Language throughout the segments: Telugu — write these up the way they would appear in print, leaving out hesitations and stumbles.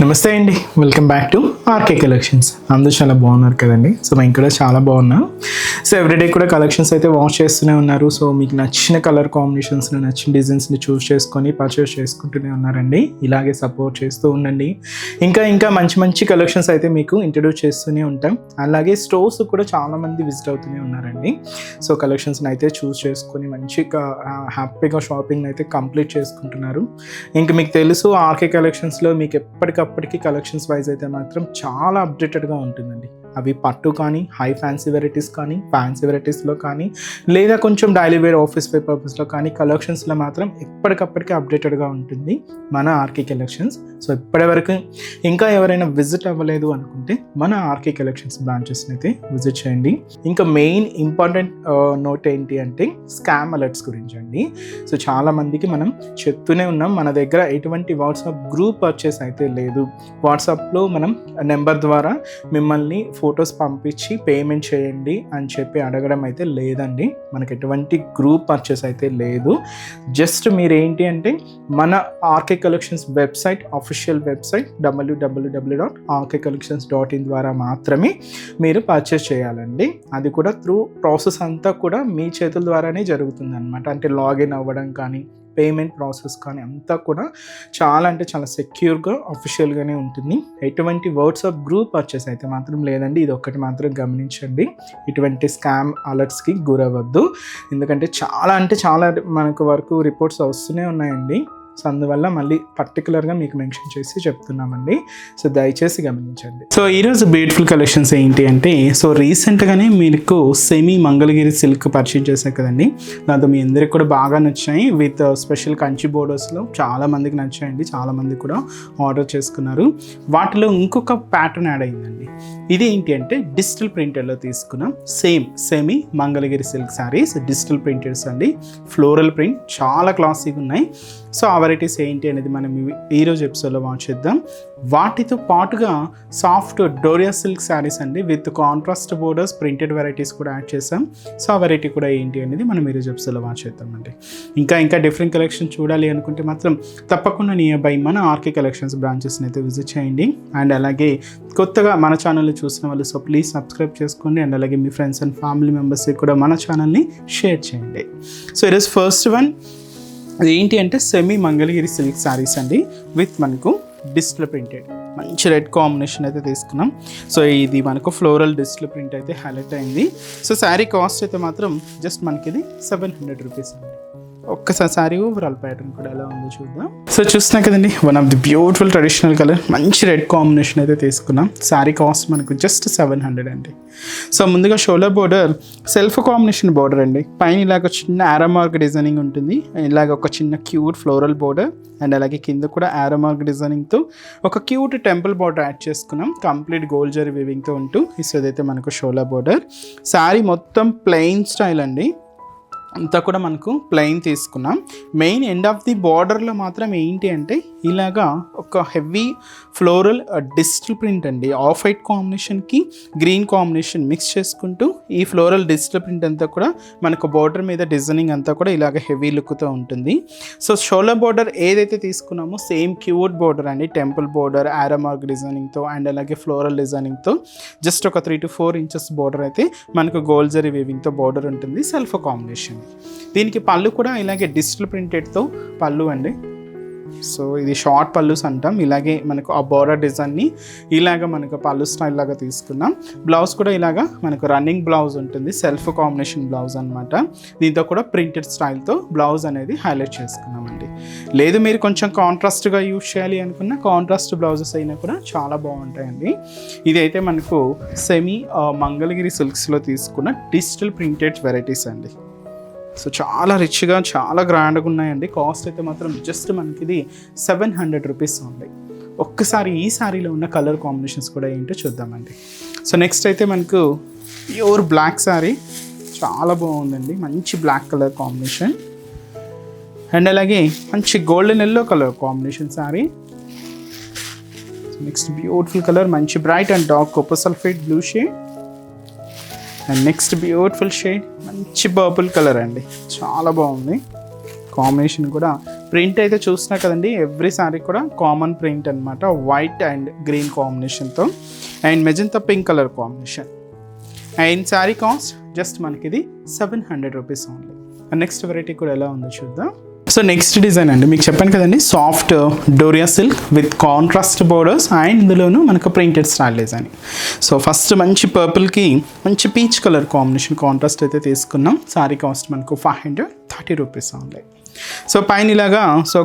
నమస్తే అండి, welcome back to RK collections. అందరూ చాలా బాగున్నారు కదండి. సో మేము కూడా చాలా బాగున్నాం. సో ఎవ్రీడే కూడా కలెక్షన్స్ అయితే వాచ్ చేస్తూనే ఉన్నారు. సో మీకు నచ్చిన కలర్ కాంబినేషన్స్ని, నచ్చిన డిజైన్స్ని చూస్ చేసుకొని పర్చేస్ చేసుకుంటూనే ఉన్నారండి. ఇలాగే సపోర్ట్ చేస్తూ ఉండండి. ఇంకా మంచి మంచి కలెక్షన్స్ అయితే మీకు ఇంట్రడ్యూస్ చేస్తూనే ఉంటాం. అలాగే స్టోర్స్ కూడా చాలామంది విజిట్ అవుతూనే ఉన్నారండి. సో కలెక్షన్స్ని అయితే చూస్ చేసుకొని మంచిగా హ్యాపీగా షాపింగ్ అయితే కంప్లీట్ చేసుకుంటున్నారు. ఇంకా మీకు తెలుసు ఆర్కే కలెక్షన్స్లో మీకు ఎప్పటికప్పటికి కలెక్షన్స్ వైజ్ అయితే మాత్రం చాలా అప్డేటెడ్గా ఉంటుందండి. అవి పట్టు కానీ, హై ఫ్యాన్సీ వెరైటీస్ కానీ, ఫ్యాన్సీ వెరైటీస్లో కానీ, లేదా కొంచెం డైలీ వేర్ ఆఫీస్ వేర్ పర్పస్లో కానీ కలెక్షన్స్లో మాత్రం ఎప్పటికప్పటికీ అప్డేటెడ్గా ఉంటుంది మన ఆర్కే కలెక్షన్స్. సో ఇప్పటివరకు ఇంకా ఎవరైనా విజిట్ అవ్వలేదు అనుకుంటే మన ఆర్కే కలెక్షన్స్ బ్రాంచెస్ని అయితే విజిట్ చేయండి. ఇంకా మెయిన్ ఇంపార్టెంట్ నోట్ ఏంటి అంటే స్కామ్ అలర్ట్స్ గురించి అండి. సో చాలామందికి మనం చెప్తూనే ఉన్నాం, మన దగ్గర ఎటువంటి వాట్సాప్ గ్రూప్ పర్చేస్ అయితే లేదు. వాట్సాప్లో మనం నెంబర్ ద్వారా మిమ్మల్ని ఫొటోస్ పంపించి పేమెంట్ చేయండి అని చెప్పి అడగడం అయితే లేదండి. మనకి ఎటువంటి గ్రూప్ పర్చేస్ అయితే లేదు. జస్ట్ మీరు ఏంటి అంటే మన RK collections website, official website www.rkcollections.in ద్వారా మాత్రమే మీరు పర్చేస్ చేయాలండి. అది కూడా త్రూ ప్రాసెస్ అంతా కూడా మీ చేతుల ద్వారానే జరుగుతుంది అనమాట. అంటే లాగిన్ అవ్వడం కానీ, పేమెంట్ ప్రాసెస్ కానీ అంతా కూడా చాలా సెక్యూర్గా అఫీషియల్గానే ఉంటుంది. ఎటువంటి వాట్సాప్ గ్రూప్ పర్చేస్ అయితే మాత్రం లేదండి. ఇది ఒక్కటి మాత్రం గమనించండి. ఇటువంటి స్కామ్ అలర్ట్స్కి గురవద్దు. ఎందుకంటే చాలా మనకు వరకు రిపోర్ట్స్ వస్తూనే ఉన్నాయండి. సో అందువల్ల మళ్ళీ పర్టికులర్గా మీకు మెన్షన్ చేసి చెప్తున్నామండి. సో దయచేసి గమనించండి. సో ఈరోజు బ్యూటిఫుల్ కలెక్షన్స్ ఏంటి అంటే, సో రీసెంట్గానే మీకు సెమీ మంగళగిరి సిల్క్ పర్చేజ్ చేశారు కదండి. దాంతో మీ అందరికి కూడా బాగా నచ్చాయి. విత్ స్పెషల్ కంచి బోర్డర్స్లో చాలామందికి నచ్చాయండి. చాలామంది కూడా ఆర్డర్ చేసుకున్నారు. వాటిలో ఇంకొక ప్యాటర్న్ యాడ్ అయిందండి. ఇది ఏంటి అంటే డిజిటల్ ప్రింటెడ్లో తీసుకున్నాం same semi Mangalagiri silk saris. Digital ప్రింటెడ్స్ అండి, ఫ్లోరల్ ప్రింట్ చాలా క్లాసీగా ఉన్నాయి. సో ఆ వెరైటీస్ ఏంటి అనేది మనం ఈరోజు ఎపిసోడ్లో వాచ్ చేద్దాం. వాటితో పాటుగా సాఫ్ట్ డోరియా సిల్క్ శారీస్ అండి with contrast borders, printed varieties కూడా యాడ్ చేసాం. సో ఆ వెరైటీ కూడా ఏంటి అనేది మనం ఈరోజు ఎపిసోడ్లో వాచ్ చేద్దామండి. ఇంకా డిఫరెంట్ కలెక్షన్ చూడాలి అనుకుంటే మాత్రం తప్పకుండా నియర్ బై మన ఆర్కే కలెక్షన్స్ బ్రాంచెస్ని అయితే విజిట్ చేయండి. అండ్ అలాగే కొత్తగా మన ఛానల్ని చూసిన వాళ్ళు సో ప్లీజ్ సబ్స్క్రైబ్ చేసుకోండి. అండ్ అలాగే మీ ఫ్రెండ్స్ అండ్ ఫ్యామిలీ మెంబర్స్కి కూడా మన ఛానల్ని షేర్ చేయండి. సో ఈరోజు ఫస్ట్ వన్ ఏంటి అంటే సెమీ మంగళగిరి సిల్క్ శారీస్ అండి విత్ మనకు డిజిటల్ ప్రింటెడ్ మంచి రెడ్ కాంబినేషన్ అయితే తీసుకున్నాం. సో ఇది మనకు ఫ్లోరల్ డిజిటల్ ప్రింట్ అయితే హైలైట్ అయింది. సో శారీ కాస్ట్ అయితే మాత్రం జస్ట్ మనకి ఇది 700 రూపీస్ అండి. ఒక్కసారి శారీ ఓవరాల్ ప్యాటర్న్ కూడా ఎలా ఉందో చూద్దాం. సో చూస్తున్నా కదండి, one of the beautiful traditional colour, మంచి రెడ్ కాంబినేషన్ అయితే తీసుకున్నాం. శారీ కాస్ట్ మనకు జస్ట్ 700 అండి. సో ముందుగా shoulder border self combination border అండి. పైన ఇలాగ చిన్న యారో మార్క్ డిజైనింగ్ ఉంటుంది. ఇలాగ ఒక చిన్న క్యూట్ ఫ్లోరల్ బోర్డర్ అండ్ అలాగే కింద కూడా యారో మార్క్ డిజైనింగ్తో ఒక క్యూట్ టెంపుల్ బోర్డర్ యాడ్ చేసుకున్నాం. కంప్లీట్ గోల్డ్ జరీ వీవింగ్తో ఉంటూ ఇదైతే మనకు షోల్డర్ బోర్డర్. శారీ మొత్తం ప్లెయిన్ స్టైల్ అండి, అంతా కూడా మనకు ప్లెయిన్ తీసుకున్నాం. మెయిన్ ఎండ్ ఆఫ్ ది బార్డర్లో మాత్రం ఏంటి అంటే ఇలాగా ఒక హెవీ ఫ్లోరల్ డిజిటల్ ప్రింట్ అండి. ఆఫ్ వైట్ కాంబినేషన్కి గ్రీన్ కాంబినేషన్ మిక్స్ చేసుకుంటూ ఈ ఫ్లోరల్ డిజిటల్ ప్రింట్ అంతా కూడా మనకు బార్డర్ మీద డిజైనింగ్ అంతా కూడా ఇలాగ హెవీ లుక్తో ఉంటుంది. సో షోల్డర్ బార్డర్ ఏదైతే తీసుకున్నామో సేమ్ క్యూట్ బార్డర్ అండి, టెంపుల్ బార్డర్, యారో మార్క్ డిజైనింగ్తో అండ్ అలాగే ఫ్లోరల్ డిజైనింగ్తో జస్ట్ ఒక 3 to 4 ఇంచెస్ బార్డర్ అయితే మనకు గోల్డ్ జరీ వీవింగ్తో బార్డర్ ఉంటుంది. Self combination. దీనికి పళ్ళు కూడా ఇలాగే డిజిటల్ ప్రింటెడ్తో పళ్ళు అండి. సో ఇది షార్ట్ పళ్ళుస్ అంటాం. ఇలాగే మనకు ఆ బోర్డర్ డిజైన్ని ఇలాగ మనకు పళ్ళు స్టైల్ లాగా తీసుకున్నాం. బ్లౌజ్ కూడా ఇలాగా మనకు రన్నింగ్ బ్లౌజ్ ఉంటుంది, సెల్ఫ్ కాంబినేషన్ బ్లౌజ్ అనమాట. దీంతో కూడా ప్రింటెడ్ స్టైల్తో బ్లౌజ్ అనేది హైలైట్ చేసుకున్నామండి. లేదు మీరు కొంచెం కాంట్రాస్ట్గా యూజ్ చేయాలి అనుకున్న కాంట్రాస్ట్ బ్లౌజెస్ అయినా కూడా చాలా బాగుంటాయండి. ఇదైతే మనకు సెమీ మంగళగిరి సిల్క్స్లో తీసుకున్న డిజిటల్ ప్రింటెడ్ వెరైటీస్ అండి. సో చాలా రిచ్గా చాలా గ్రాండ్గా ఉన్నాయండి. కాస్ట్ అయితే మాత్రం జస్ట్ మనకి ఇది 700 రూపీస్ ఉంది. ఒక్కసారి ఈ శారీలో ఉన్న కలర్ కాంబినేషన్స్ కూడా ఏంటో చూద్దామండి. సో నెక్స్ట్ అయితే మనకు ప్యూర్ బ్లాక్ శారీ చాలా బాగుందండి. మంచి బ్లాక్ కలర్ కాంబినేషన్ అండ్ అలాగే మంచి golden yellow colour combination sari. Next beautiful colour, మంచి bright and dark copper sulphate blue shade and next beautiful shade మంచి పర్పుల్ కలర్ అండి. చాలా బాగుంది కాంబినేషన్ కూడా. ప్రింట్ అయితే చూస్తున్నా కదండి, ఎవ్రీ సారీ కూడా కామన్ ప్రింట్ అనమాట, వైట్ అండ్ గ్రీన్ కాంబినేషన్తో and magenta pink colour combination. And sari cost just మనకి ఇది 700 రూపీస్ ఓన్లీ. నెక్స్ట్ వెరైటీ కూడా ఎలా ఉందో చూద్దాం. సో నెక్స్ట్ డిజైన్ అండి, మీకు చెప్పాను కదండి, soft doria silk with contrast borders and ఇందులోనూ మనకు printed style design. So first మంచి పర్పుల్కి మంచి పీచ్ కలర్ కాంబినేషన్ కాంట్రాస్ట్ అయితే తీసుకున్నాం. సారీ కాస్ట్ మనకు 530 రూపీస్ ఓన్లీ. సో పైన ఇలాగా సో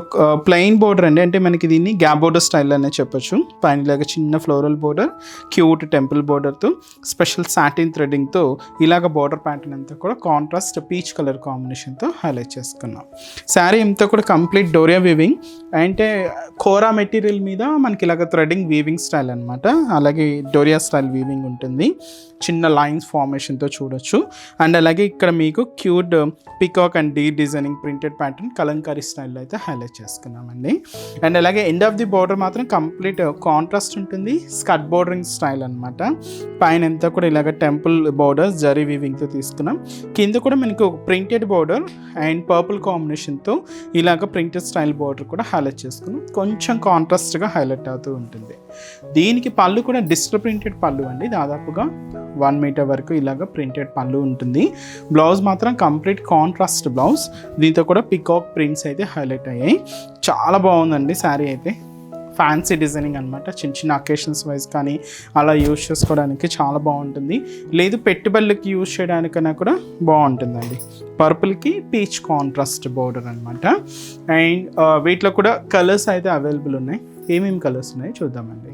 ప్లెయిన్ బోర్డర్ అండి, అంటే మనకి దీన్ని గ్యాప్ బోర్డర్ స్టైల్ అనే చెప్పొచ్చు. పైన ఇలాగ చిన్న ఫ్లోరల్ బోర్డర్, క్యూట్ టెంపుల్ బోర్డర్తో స్పెషల్ సాటిన్ థ్రెడ్డింగ్తో ఇలాగ బోర్డర్ ప్యాటర్న్ అంతా కూడా కాంట్రాస్ట్ పీచ్ కలర్ కాంబినేషన్తో హైలైట్ చేసుకున్నాం. శారీ అంతా కూడా కంప్లీట్ డోరియా వీవింగ్, అంటే కోరా మెటీరియల్ మీద మనకి ఇలాగ థ్రెడ్డింగ్ వీవింగ్ స్టైల్ అనమాట. అలాగే డోరియా స్టైల్ వీవింగ్ ఉంటుంది, చిన్న లైన్స్ ఫార్మేషన్తో చూడొచ్చు. అండ్ అలాగే ఇక్కడ మీకు cute peacock and the designing printed pattern Kalamkari స్టైల్లో అయితే హైలైట్ చేసుకున్నామండి. అండ్ అలాగే ఎండ్ ఆఫ్ ది బోర్డర్ మాత్రం కంప్లీట్ కాంట్రాస్ట్ ఉంటుంది, స్కర్ట్ బోర్డరింగ్ స్టైల్ అనమాట. పైన అంతా కూడా ఇలాగ టెంపుల్ బోర్డర్ జరీ వీవింగ్తో తీసుకున్నాం. కింద కూడా మనకు ప్రింటెడ్ బోర్డర్ అండ్ పర్పుల్ కాంబినేషన్తో ఇలాగ ప్రింటెడ్ స్టైల్ బోర్డర్ కూడా హైలైట్ చేసుకున్నాం. కొంచెం కాంట్రాస్ట్గా హైలైట్ అవుతూ ఉంటుంది. దీనికి పళ్ళు కూడా డిజిటల్ ప్రింటెడ్ పళ్ళు అండి, దాదాపుగా 1 మీటర్ వరకు ఇలాగ ప్రింటెడ్ పళ్ళు ఉంటుంది. బ్లౌజ్ మాత్రం కంప్లీట్ కాంట్రాస్ట్ బ్లౌజ్, దీంతో కూడా పికాక్ ప్రింట్స్ అయితే హైలైట్ అయ్యాయి. చాలా బాగుందండి శారీ అయితే, ఫ్యాన్సీ డిజైనింగ్ అనమాట. చిన్న చిన్న అకేషన్స్ వైజ్ కానీ అలా యూజ్ చేసుకోవడానికి చాలా బాగుంటుంది, లేదు పెట్టుబడులకి యూజ్ చేయడానికైనా కూడా బాగుంటుందండి. పర్పుల్కి పీచ్ కాంట్రాస్ట్ బోర్డర్ అనమాట. అండ్ వీటిలో కూడా కలర్స్ అయితే అవైలబుల్ ఉన్నాయి. ఏమేమి కలర్స్ ఉన్నాయో చూద్దామండి.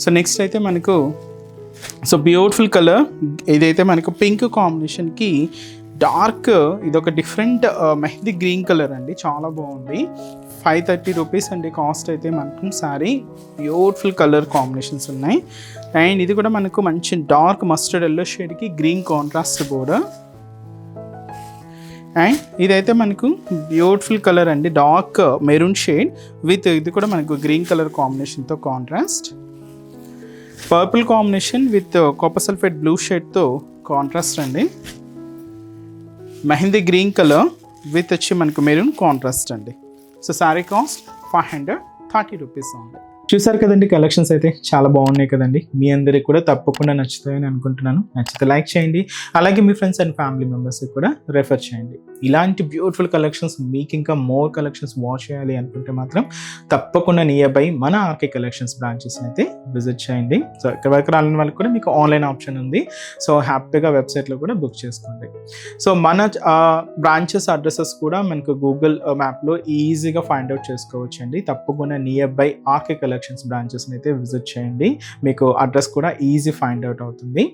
సో నెక్స్ట్ అయితే మనకు సో బ్యూటిఫుల్ కలర్, ఇదైతే మనకు పింక్ కాంబినేషన్కి డార్క్, ఇదొక డిఫరెంట్ మెహందీ గ్రీన్ కలర్ అండి, చాలా బాగుంది. 530 రూపీస్ అండి కాస్ట్ అయితే మనకు. శారీ బ్యూటిఫుల్ కలర్ కాంబినేషన్స్ ఉన్నాయి. అండ్ ఇది కూడా మనకు మంచి డార్క్ మస్టర్డ్ ఎల్లో షేడ్కి గ్రీన్ కాంట్రాస్ట్ బోర్డర్. అండ్ ఇదైతే మనకు బ్యూటిఫుల్ కలర్ అండి, డార్క్ మెరూన్ షేడ్ విత్ ఇది కూడా మనకు గ్రీన్ కలర్ కాంబినేషన్తో contrast. Purple combination with copper sulphate blue షేడ్తో కాంట్రాస్ట్ అండి. మెహందీ గ్రీన్ కలర్ విత్ వచ్చి మనకు మెరూన్ కాంట్రాస్ట్ అండి. సో శారీ కాస్ట్ 530 రూపీస్ ఉంది. చూసారు కదండి, కలెక్షన్స్ అయితే చాలా బాగున్నాయి కదండి. మీ అందరికి కూడా తప్పకుండా నచ్చుతాయని అనుకుంటున్నాను. నచ్చితే లైక్ చేయండి, అలాగే మీ ఫ్రెండ్స్ అండ్ ఫ్యామిలీ మెంబర్స్కి కూడా రెఫర్ చేయండి. ఇలాంటి బ్యూటిఫుల్ కలెక్షన్స్ మీకు ఇంకా మోర్ కలెక్షన్స్ వాచ్ చేయాలి అనుకుంటే మాత్రం తప్పకుండా నియర్ బై మన ఆర్కే కలెక్షన్స్ బ్రాంచెస్ని అయితే విజిట్ చేయండి. సో ఇక్కడ వరకు రాని వాళ్ళకి కూడా మీకు ఆన్లైన్ ఆప్షన్ ఉంది, సో హ్యాపీగా వెబ్సైట్లో కూడా బుక్ చేసుకోండి. సో మన బ్రాంచెస్ అడ్రసెస్ కూడా మనకు గూగుల్ మ్యాప్లో ఈజీగా ఫైండ్ అవుట్ చేసుకోవచ్చు అండి. తప్పకుండా నియర్ బై ఆర్కే కలెక్షన్స్ బ్రాంచెస్ని అయితే విజిట్ చేయండి, మీకు అడ్రస్ కూడా ఈజీ ఫైండ్ అవుట్ అవుతుంది.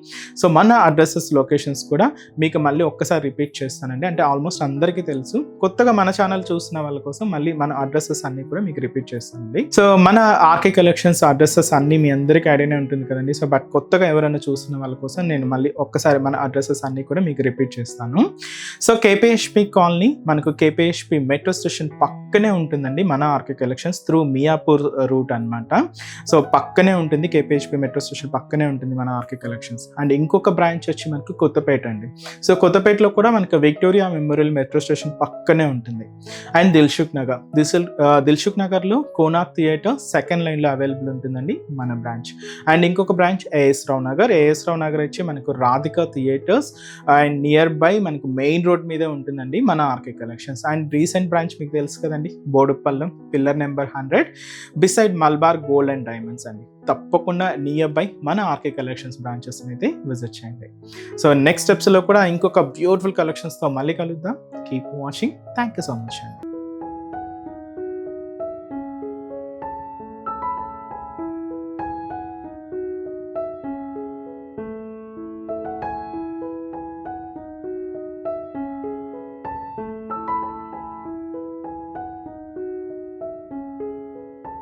సో మన అడ్రసెస్ లొకేషన్స్ కూడా మీకు మళ్ళీ ఒక్కసారి రిపీట్ చేస్తానండి, అంటే ఆల్మోస్ట్ అందరికీ తెలుసు. కొత్తగా మన ఛానల్ చూసిన వాళ్ళ కోసం మళ్ళీ మన అడ్రసెస్ అన్ని కూడా మీకు రిపీట్ చేస్తానండి. సో మన ఆర్కే కలెక్షన్స్ అడ్రసెస్ అన్ని మీ అందరికీ ఐడియానే ఉంటుంది కదండి. సో బట్ కొత్తగా ఎవరైనా చూసిన వాళ్ళ కోసం నేను మళ్ళీ ఒక్కసారి మన అడ్రసెస్ అన్ని కూడా మీకు రిపీట్ చేస్తాను. సో కేపీహెచ్పి కాలనీ మనకు కేపీహెచ్పి మెట్రో స్టేషన్ పక్కనే ఉంటుందండి మన RK collections, through Miyapur route అనమాట. సో పక్కనే ఉంటుంది, కేపీహెచ్పి మెట్రో స్టేషన్ పక్కనే ఉంటుంది మన ఆర్కే కలెక్షన్స్. అండ్ ఇంకొక బ్రాంచ్ వచ్చి మనకు కొత్తపేట అండి. సో కొత్తపేటలో కూడా మనకు విక్టోరియా మెమోరియల్ మెట్రో స్టేషన్ పక్కనే ఉంటుంది. అండ్ దిల్సుఖ్ నగర్లో కోనార్క్ థియేటర్ సెకండ్ లైన్లో అవైలబుల్ ఉంటుందండి మన బ్రాంచ్. అండ్ ఇంకొక బ్రాంచ్ ఏఎస్ రావు నగర్ వచ్చి మనకు Radhika theatres and near by మనకు మెయిన్ రోడ్ మీదే ఉంటుందండి మన RK collections. And recent branch మీకు తెలుసు కదండి, Bodupallam pillar number 100 beside Malabar gold and diamonds అండి. తప్పకుండా నియర్ బై మన ఆర్కే కలెక్షన్స్ బ్రాంచెస్ అయితే విజిట్ చేయండి. సో నెక్స్ట్ స్టెప్స్లో కూడా ఇంకొక బ్యూటిఫుల్ కలెక్షన్స్తో మళ్ళీ కలుద్దాం. Keep watching. Thank you so much అండి.